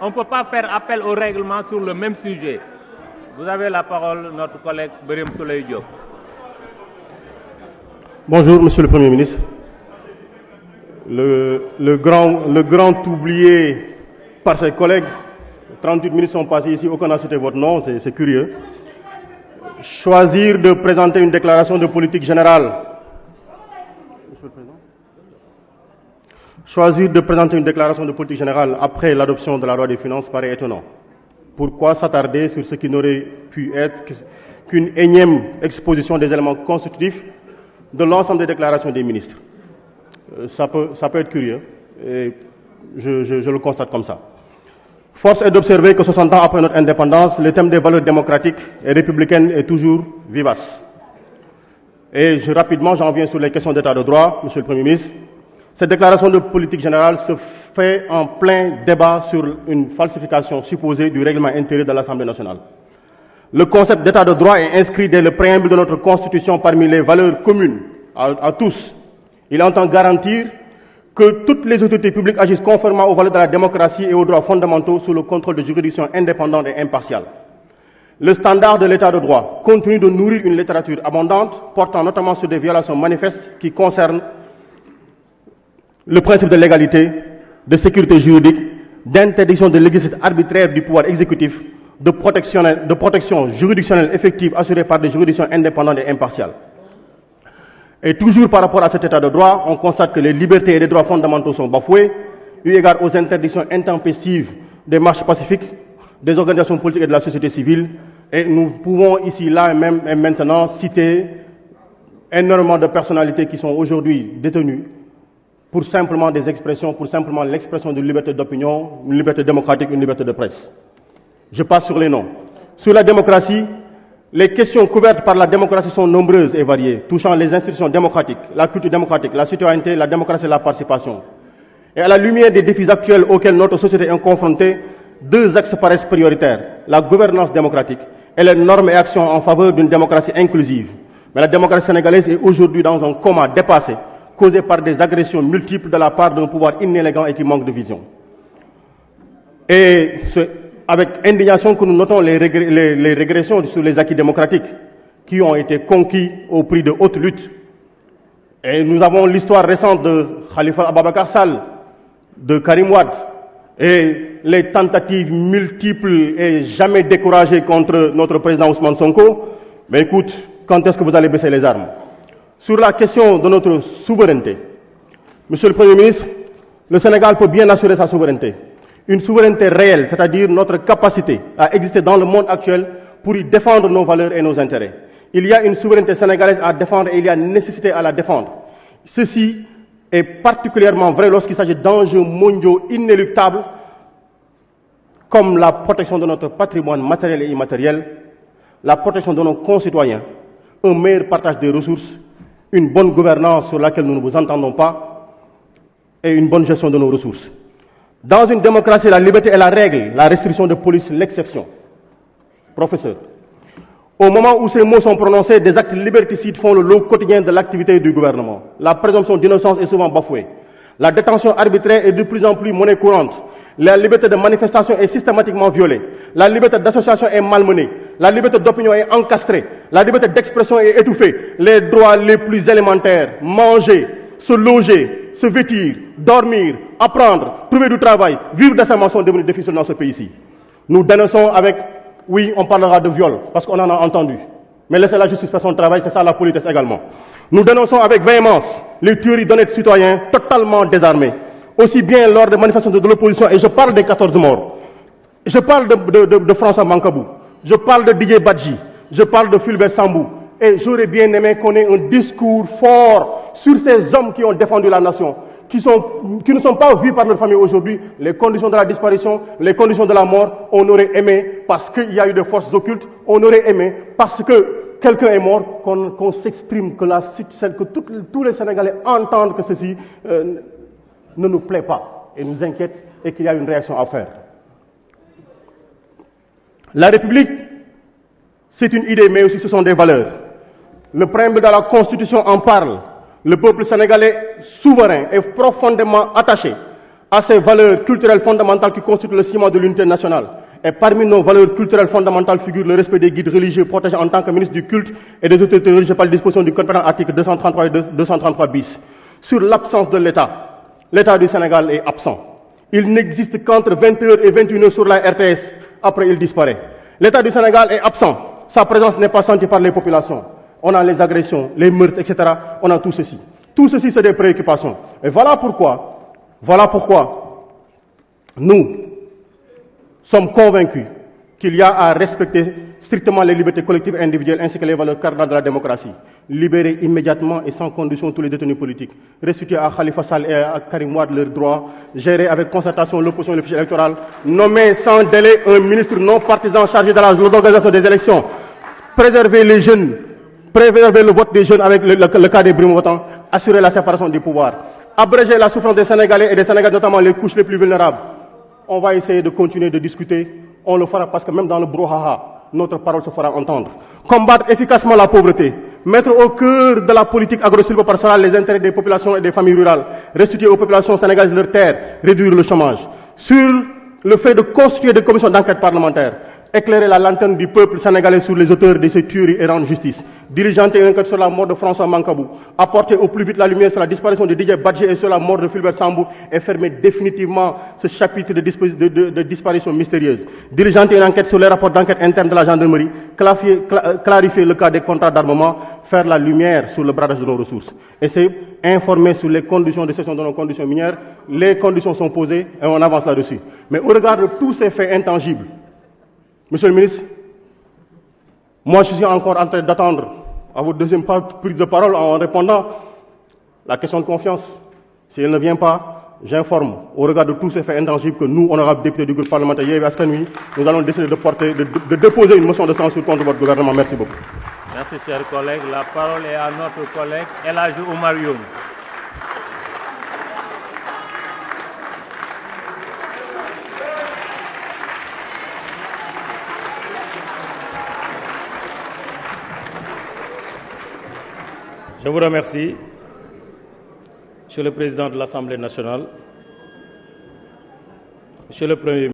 on ne peut pas faire appel au règlement sur le même sujet. Vous avez la parole, notre collègue Birame Souleye Diop. Bonjour, Monsieur le Premier ministre. Le grand oublié par ses collègues, 38 minutes sont passées ici, aucun n'a cité votre nom, c'est curieux. Choisir de présenter une déclaration de politique générale. Monsieur le Président. Choisir de présenter une déclaration de politique générale après l'adoption de la loi des finances paraît étonnant. Pourquoi s'attarder sur ce qui n'aurait pu être qu'une énième exposition des éléments constitutifs de l'ensemble des déclarations des ministres? Ça peut être curieux, et je le constate comme ça. Force est d'observer que 60 ans après notre indépendance, le thème des valeurs démocratiques et républicaines est toujours vivace. Et rapidement, j'en viens sur les questions d'état de droit, Monsieur le Premier ministre. Cette déclaration de politique générale se fait en plein débat sur une falsification supposée du règlement intérieur de l'Assemblée nationale. Le concept d'état de droit est inscrit dès le préambule de notre Constitution parmi les valeurs communes à tous. Il entend garantir que toutes les autorités publiques agissent conformément aux valeurs de la démocratie et aux droits fondamentaux sous le contrôle de juridictions indépendantes et impartiales. Le standard de l'état de droit continue de nourrir une littérature abondante, portant notamment sur des violations manifestes qui concernent le principe de légalité, de sécurité juridique, d'interdiction de l'exercice arbitraire du pouvoir exécutif, de protection juridictionnelle effective assurée par des juridictions indépendantes et impartiales. Et toujours par rapport à cet état de droit, on constate que les libertés et les droits fondamentaux sont bafoués, eu égard aux interdictions intempestives des marches pacifiques, des organisations politiques et de la société civile. Et nous pouvons ici, là même et maintenant, citer énormément de personnalités qui sont aujourd'hui détenues pour simplement des expressions, pour simplement l'expression d'une liberté d'opinion, une liberté démocratique, une liberté de presse. Je passe sur les noms. Sur la démocratie, les questions couvertes par la démocratie sont nombreuses et variées, touchant les institutions démocratiques, la culture démocratique, la citoyenneté, la démocratie et la participation. Et à la lumière des défis actuels auxquels notre société est confrontée, deux axes paraissent prioritaires, la gouvernance démocratique et les normes et actions en faveur d'une démocratie inclusive. Mais la démocratie sénégalaise est aujourd'hui dans un coma dépassé, causé par des agressions multiples de la part d'un pouvoir inélégant et qui manque de vision. Et c'est avec indignation que nous notons les régressions sur les acquis démocratiques qui ont été conquis au prix de haute lutte. Et nous avons l'histoire récente de Khalifa Ababakar Sall, de Karim Wade, et les tentatives multiples et jamais découragées contre notre président Ousmane Sonko. Mais écoute, quand est-ce que vous allez baisser les armes? Sur la question de notre souveraineté, Monsieur le Premier ministre, le Sénégal peut bien assurer sa souveraineté. Une souveraineté réelle, c'est-à-dire notre capacité à exister dans le monde actuel pour y défendre nos valeurs et nos intérêts. Il y a une souveraineté sénégalaise à défendre et il y a nécessité à la défendre. Ceci est particulièrement vrai lorsqu'il s'agit d'enjeux mondiaux inéluctables comme la protection de notre patrimoine matériel et immatériel, la protection de nos concitoyens, un meilleur partage des ressources, une bonne gouvernance sur laquelle nous ne vous entendons pas et une bonne gestion de nos ressources. Dans une démocratie, la liberté est la règle, la restriction de police l'exception. Professeur, au moment où ces mots sont prononcés, des actes liberticides font le lot quotidien de l'activité du gouvernement. La présomption d'innocence est souvent bafouée. La détention arbitraire est de plus en plus monnaie courante. La liberté de manifestation est systématiquement violée. La liberté d'association est malmenée. La liberté d'opinion est encastrée. La liberté d'expression est étouffée. Les droits les plus élémentaires, manger, se loger, se vêtir, dormir, apprendre, trouver du travail, vivre décemment sont devenus difficiles dans ce pays-ci. Nous dénonçons avec, oui, on parlera de viol, parce qu'on en a entendu. Mais laissez la justice faire son travail, c'est ça la politesse également. Nous dénonçons avec véhémence les tueries d'honnêtes citoyens totalement désarmés. Aussi bien lors des manifestations de l'opposition, et je parle des 14 morts. Je parle de François Mancabou. Je parle de Didier Badji. Je parle de Fulbert Sambou. Et j'aurais bien aimé qu'on ait un discours fort sur ces hommes qui ont défendu la nation, qui ne sont pas vus par notre famille aujourd'hui. Les conditions de la disparition, les conditions de la mort, on aurait aimé, parce qu'il y a eu des forces occultes, on aurait aimé, parce que quelqu'un est mort, qu'on s'exprime, que tous les Sénégalais entendent que ceci ne nous plaît pas et nous inquiète et qu'il y a une réaction à faire. La République, c'est une idée, mais aussi ce sont des valeurs. Le préambule de la Constitution en parle. Le peuple sénégalais souverain est profondément attaché à ces valeurs culturelles fondamentales qui constituent le ciment de l'unité nationale. Et parmi nos valeurs culturelles fondamentales figure le respect des guides religieux protégés en tant que ministre du culte et des autorités religieuses par les dispositions du Code pénal article 233 et 233 bis. Sur l'absence de l'État, l'État du Sénégal est absent. Il n'existe qu'entre 20h et 21h sur la RTS. Après, il disparaît. L'État du Sénégal est absent. Sa présence n'est pas sentie par les populations. On a les agressions, les meurtres, etc. On a tout ceci. Tout ceci, c'est des préoccupations. Et voilà pourquoi nous sommes convaincus qu'il y a à respecter strictement les libertés collectives et individuelles ainsi que les valeurs cardinales de la démocratie. Libérer immédiatement et sans condition tous les détenus politiques. Restituer à Khalifa Sall et à Karim Wade leurs droits. Gérer avec concertation l'opposition et le fichier électoral. Nommer sans délai un ministre non partisan chargé de l'organisation des élections. Préserver les jeunes. Préserver le vote des jeunes avec le cas des primo-votants. Assurer la séparation des pouvoirs. Abréger la souffrance des Sénégalais et des Sénégalais, notamment les couches les plus vulnérables. On va essayer de continuer de discuter. On le fera parce que même dans le brouhaha, notre parole se fera entendre. Combattre efficacement la pauvreté. Mettre au cœur de la politique agro-silvopastorale les intérêts des populations et des familles rurales. Restituer aux populations sénégalaises leurs terres. Réduire le chômage. Sur le fait de constituer des commissions d'enquête parlementaires. Éclairer la lanterne du peuple sénégalais sur les auteurs de ces tueries et rendre justice. Diligenter une enquête sur la mort de François Mancabou. Apporter au plus vite la lumière sur la disparition de Didier Badji et sur la mort de Fulbert Sambou et fermer définitivement ce chapitre de disparition mystérieuse. Diligenter une enquête sur les rapports d'enquête interne de la gendarmerie. Clarifier le cas des contrats d'armement. Faire la lumière sur le bradage de nos ressources. Et c'est informer sur les conditions de cession de nos conditions minières. Les conditions sont posées et on avance là-dessus. Mais au regard de tous ces faits intangibles, Monsieur le ministre, moi je suis encore en train d'attendre à votre deuxième prise de parole en répondant la question de confiance. Si elle ne vient pas, j'informe au regard de tous ces faits intangibles que nous, honorables députés du groupe parlementaire Yewwi Askan Wi, nous allons décider de déposer une motion de censure contre votre gouvernement. Merci beaucoup. Merci, chers collègues. La parole est à notre collègue El Hadji Oumar Youm. Je vous remercie, Monsieur le Président de l'Assemblée nationale, Monsieur le Premier ministre.